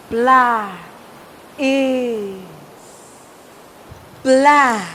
Black is. Black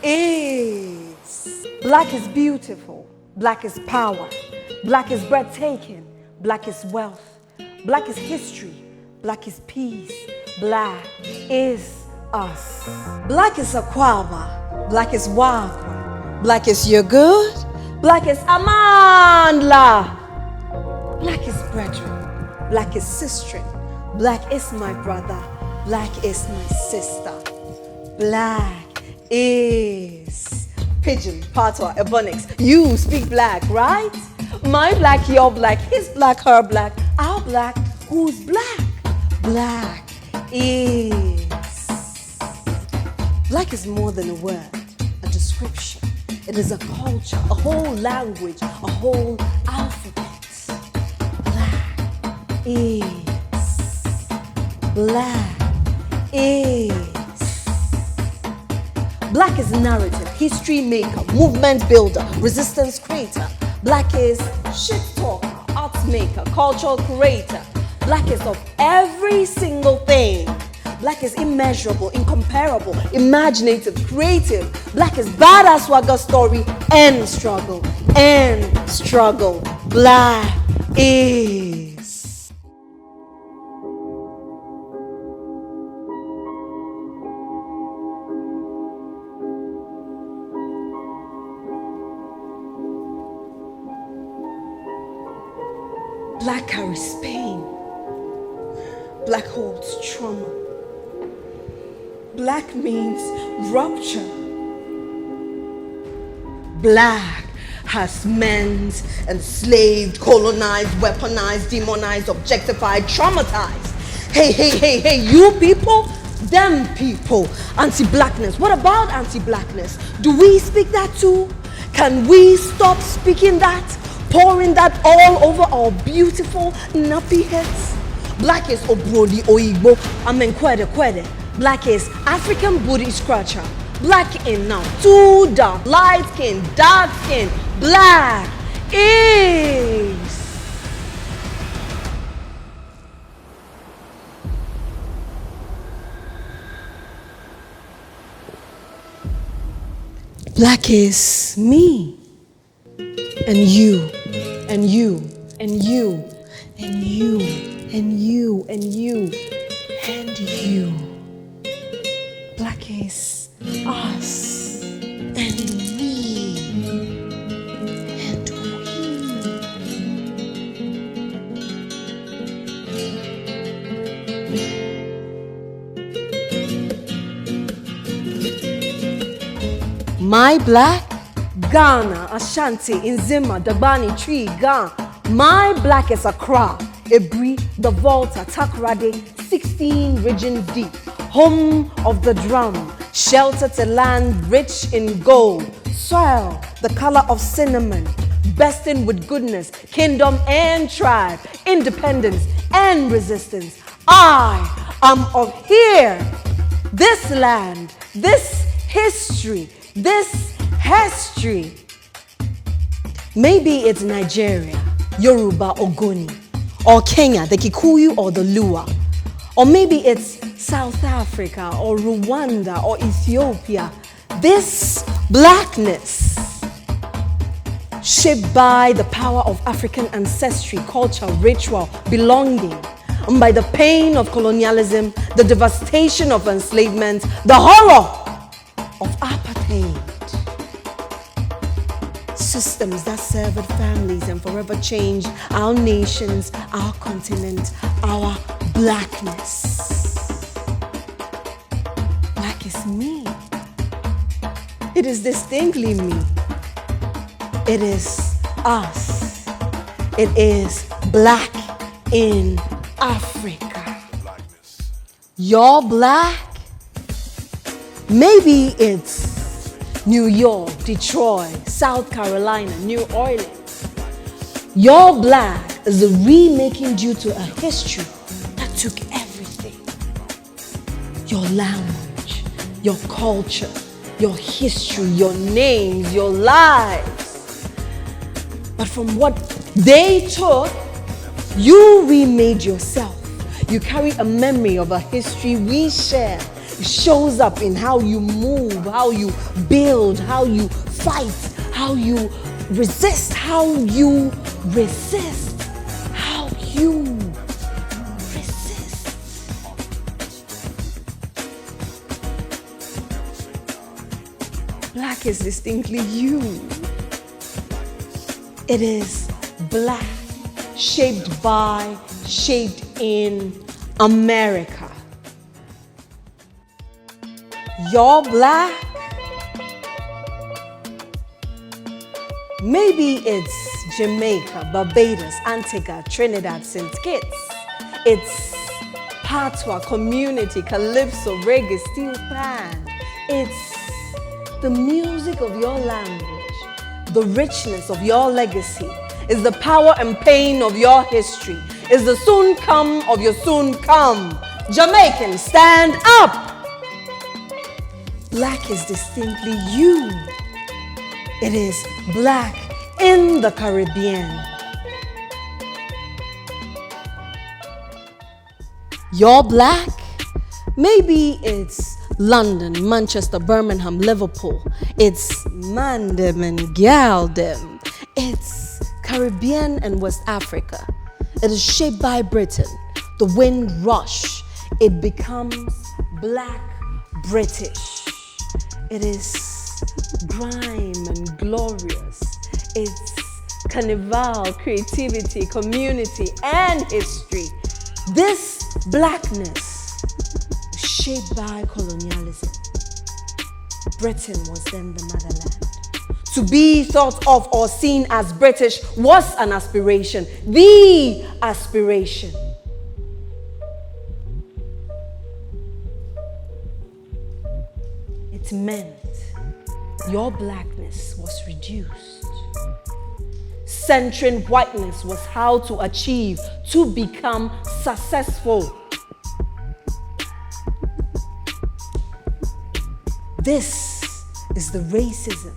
is. Black is beautiful. Black is power. Black is breathtaking. Black is wealth. Black is history. Black is peace. Black is us. Black is Aquaba. Black is Wagwa. Black is You're Good. Black is Amandla. Black is brethren. Black is sister. Black is my brother. Black is my sister. Black is Pidgin, Patois, Ebonics. You speak black, right? My black, your black, his black, her black, our black, who's black? Black is. Black is more than a word, a description. It is a culture, a whole language, a whole alphabet. Black is. Black is. Black is narrative, history maker, movement builder, resistance creator. Black is shit talker, art maker, cultural curator. Black is of every single thing. Black is immeasurable, incomparable, imaginative, creative. Black is badass swagger story and struggle. Black is. Black carries pain. Black holds trauma. Black means rupture. Black has meant enslaved, colonized, weaponized, demonized, objectified, traumatized. Hey, you people, them people. Anti-blackness. What about anti-blackness? Do we speak that too? Can we stop speaking that? Pouring that all over our beautiful nappy heads? Black is Obrodi Oigbo, Kwede. Black is African booty scratcher. Black in now, too dark, light skin, dark skin. Black is. Black is me. And you, and you, and you, and you, and you, and you, and you. Black is us, and we, and we. My black? Ghana, Ashanti, Nzima, Dagbani, Tree, Gan. My black is Accra, Ebri, the Volta, Takrade, 16 regions deep. Home of the drum, shelter to land rich in gold. Soil, the color of cinnamon, bursting with goodness, kingdom and tribe, independence and resistance. I am of here. This land, this history, this history. Maybe it's Nigeria, Yoruba, Ogoni, or Kenya, the Kikuyu or the Luo. Or maybe it's South Africa or Rwanda or Ethiopia. This blackness, shaped by the power of African ancestry, culture, ritual, belonging, and by the pain of colonialism, the devastation of enslavement, the horror of apartheid. Systems that served families and forever changed our nations, our continent, our blackness. Black is me. It is distinctly me. It is us. It is black in Africa. You're black? Maybe it's New York, Detroit, South Carolina, New Orleans. Your black is a remaking due to a history that took everything. Your language, your culture, your history, your names, your lives. But from what they took, you remade yourself. You carry a memory of a history we share. It shows up in how you move, how you build, how you fight, how you resist, how you resist, how you resist. Black is distinctly you. It is black, shaped by, shaped in America. You're black. Maybe it's Jamaica, Barbados, Antigua, Trinidad, St. Kitts. It's Patois, community, calypso, reggae, steel pan. It's the music of your language, the richness of your legacy. It's the power and pain of your history. It's the soon come of your soon come. Jamaicans, stand up! Black is distinctly you. It is black in the Caribbean. You're black? Maybe it's London, Manchester, Birmingham, Liverpool. It's Mandem and Galdem. It's Caribbean and West Africa. It is shaped by Britain. The wind rush. It becomes black British. It is grime and glorious. It's carnival, creativity, community, and history. This blackness was shaped by colonialism. Britain was then the motherland. To be thought of or seen as British was an aspiration, the aspiration. It meant your blackness was reduced. Centering whiteness was how to achieve, to become successful. This is the racism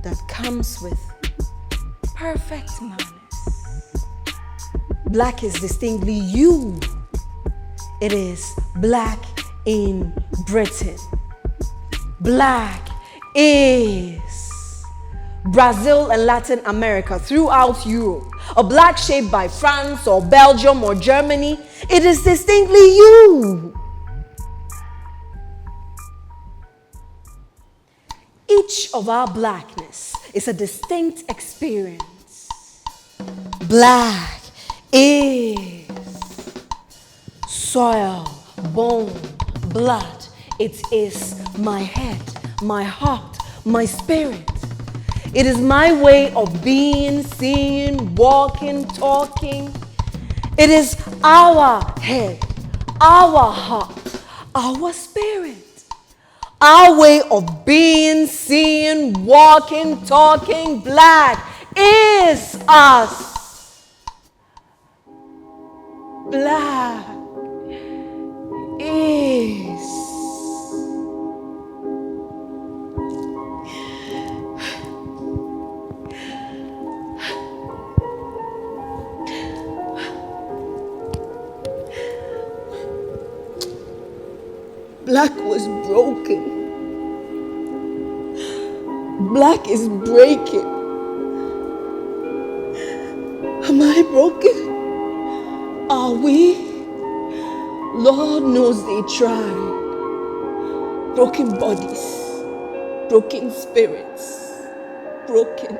that comes with perfect manners. Black is distinctly you. It is black in Britain. Black is Brazil and Latin America, throughout Europe. A black shaped by France or Belgium or Germany. It is distinctly you. Each of our blackness is a distinct experience. Black is soil, bone, blood. It is my head, my heart, my spirit. It is my way of being, seeing, walking, talking. It is our head, our heart, our spirit. Our way of being, seeing, walking, talking. Black is us. Black is. Black was broken. Black is breaking. Am I broken? Are we? Lord knows they tried. Broken bodies, broken spirits, broken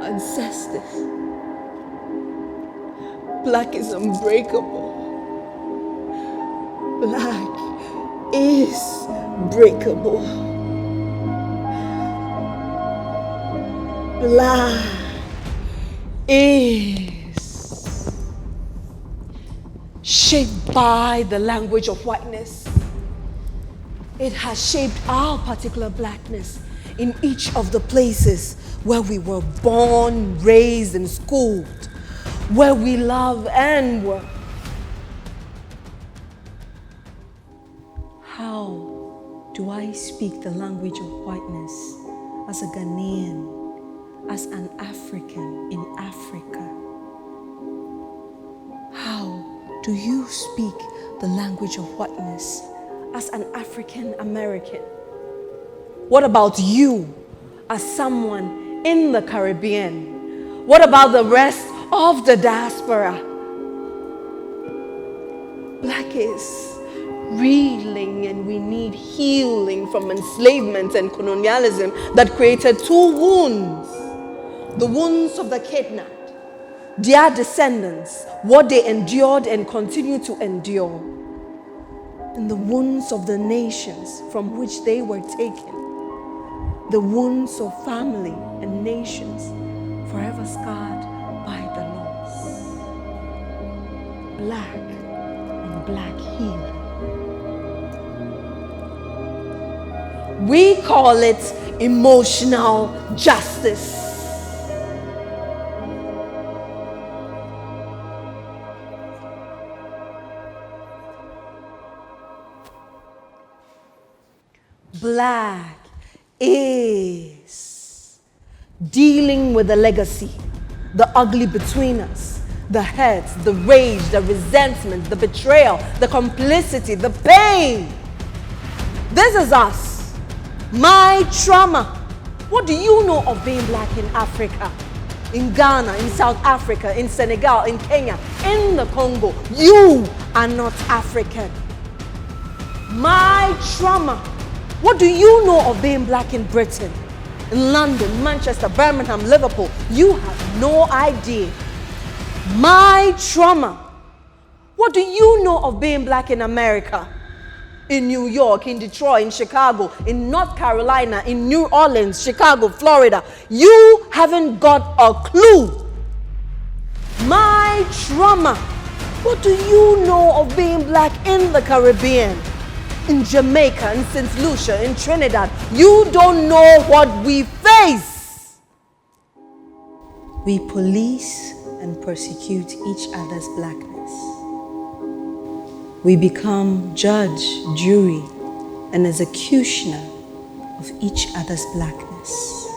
ancestors. Black is unbreakable. Black is breakable. Black is shaped by the language of whiteness. It has shaped our particular blackness in each of the places where we were born, raised, and schooled, where we love and work. How do I speak the language of whiteness as a Ghanaian, as an African in Africa? How do you speak the language of whiteness as an African American? What about you as someone in the Caribbean? What about the rest of the diaspora? Black is reeling, and we need healing from enslavement and colonialism that created two wounds. The wounds of the kidnapped, their descendants, what they endured and continue to endure, and the wounds of the nations from which they were taken, the wounds of family and nations forever scarred by the loss. Black and black healing. We call it emotional justice. Black is dealing with the legacy, the ugly between us, the hurt, the rage, the resentment, the betrayal, the complicity, the pain. This is us. My trauma. What do you know of being black in Africa? In Ghana, in South Africa, in Senegal, in Kenya, in the Congo. You are not African. My trauma. What do you know of being black in Britain, in London, Manchester, Birmingham, Liverpool? You have no idea. My trauma. What do you know of being black in America? In New York, in Detroit, in Chicago, in North Carolina, in New Orleans, Chicago, Florida. You haven't got a clue. My trauma. What do you know of being black in the Caribbean? In Jamaica, in St. Lucia, in Trinidad. You don't know what we face. We police and persecute each other's blackness. We become judge, jury, and executioner of each other's blackness.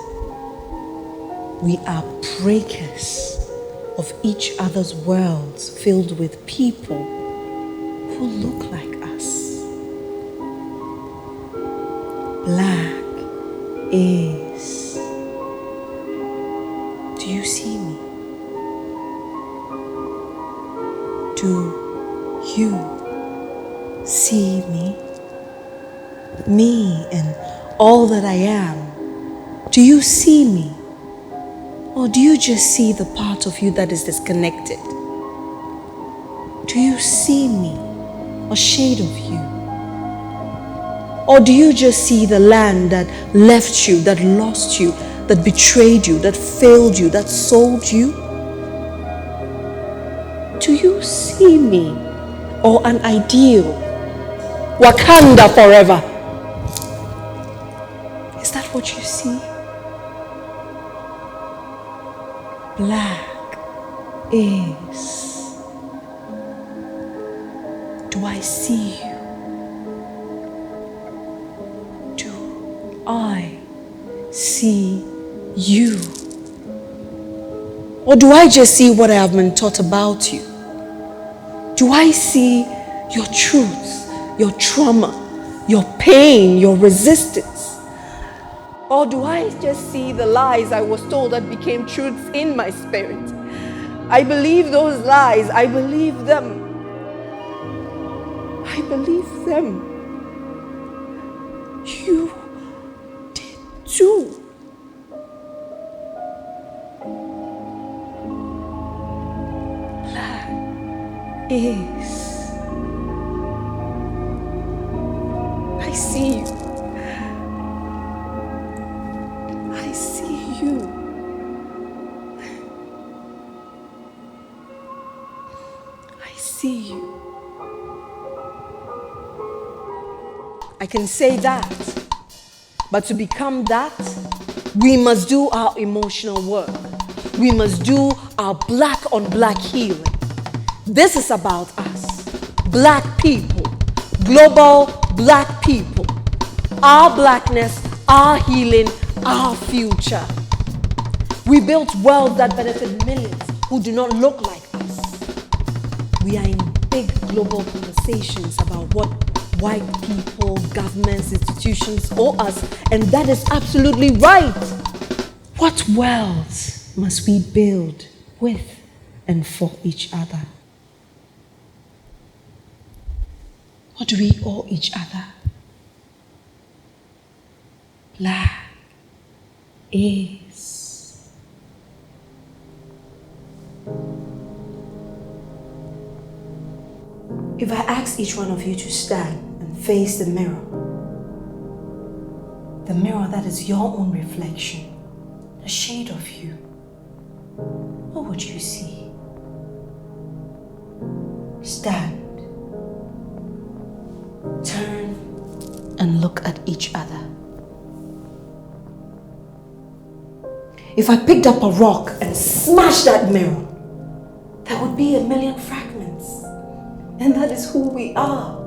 We are breakers of each other's worlds filled with people who look like us. Black is. Do you see me? Do you see me? Me and all that I am. Do you see me? Or do you just see the part of you that is disconnected? Do you see me? A shade of you? Or do you just see the land that left you, that lost you, that betrayed you, that failed you, that sold you? Do you see me? Or an ideal? Wakanda forever. Is that what you see? Black is. Do I see you? Do I see you? Or do I just see what I have been taught about you? Do I see your truths, your trauma, your pain, your resistance? Or do I just see the lies I was told that became truths in my spirit? I believe those lies. I believe them. I believe them. You did too. Black is. I see you. I see you. I see you. I can say that, but to become that, we must do our emotional work. We must do our black on black healing. This is about us, black people, global black people, our blackness, our healing, our future. We built worlds that benefit millions who do not look like us. We are in big global conversations about what white people, governments, institutions owe us, and that is absolutely right. What worlds must we build with and for each other? What do we owe each other? Black is. If I ask each one of you to stand and face the mirror that is your own reflection, a shade of you, what would you see? Stand, turn, and look at each other. If I picked up a rock and smashed that mirror, there would be a million fragments. And that is who we are.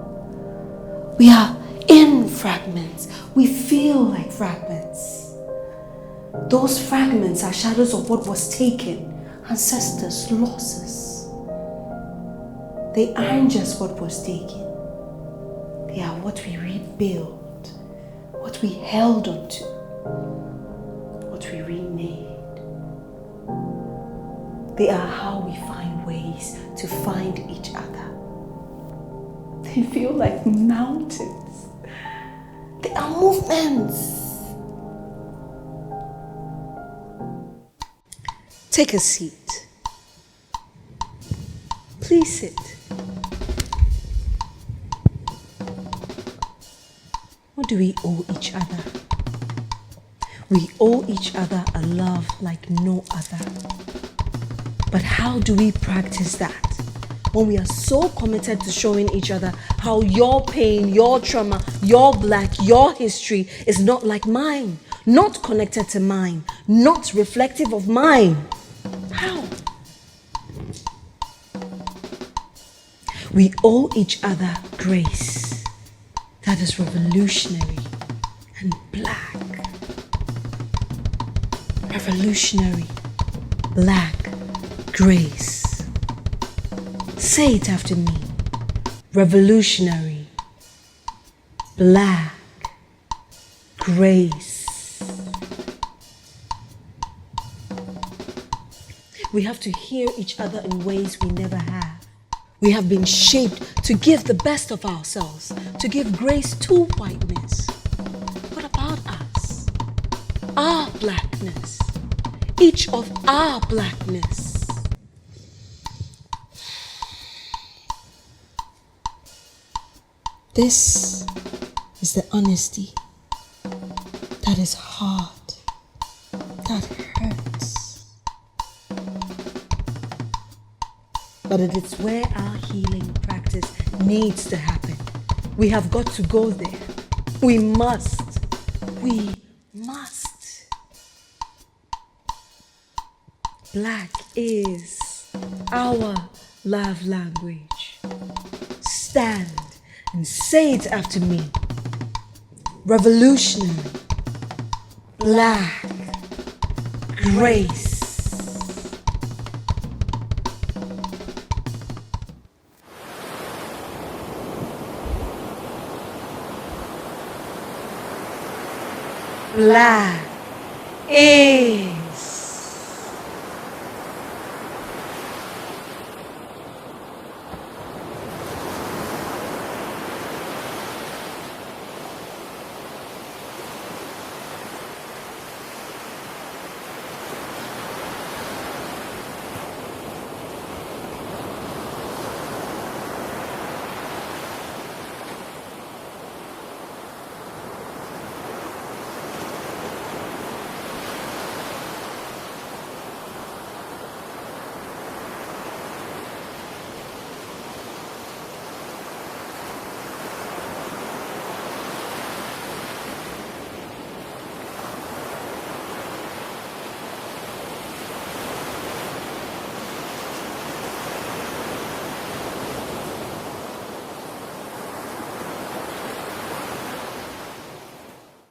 We are in fragments. We feel like fragments. Those fragments are shadows of what was taken, ancestors' losses. They aren't just what was taken. They are what we rebuilt, what we held onto, what we remade. They are how we find ways to find each other. They feel like mountains. They are movements. Take a seat. Please sit. What do we owe each other? We owe each other a love like no other. But how do we practice that when we are so committed to showing each other how your pain, your trauma, your black, your history is not like mine, not connected to mine, not reflective of mine? How? We owe each other grace that is revolutionary and black. Revolutionary, black grace. Say it after me. Revolutionary, black grace. We have to hear each other in ways we never have. We have been shaped to give the best of ourselves, to give grace to whiteness. What about us? Our blackness. Each of our blackness. This is the honesty that is hard, that hurts. But it is where our healing practice needs to happen. We have got to go there. We must. We must. Black is our love language. Stand and say it after me. Revolutionary, black grace. Black is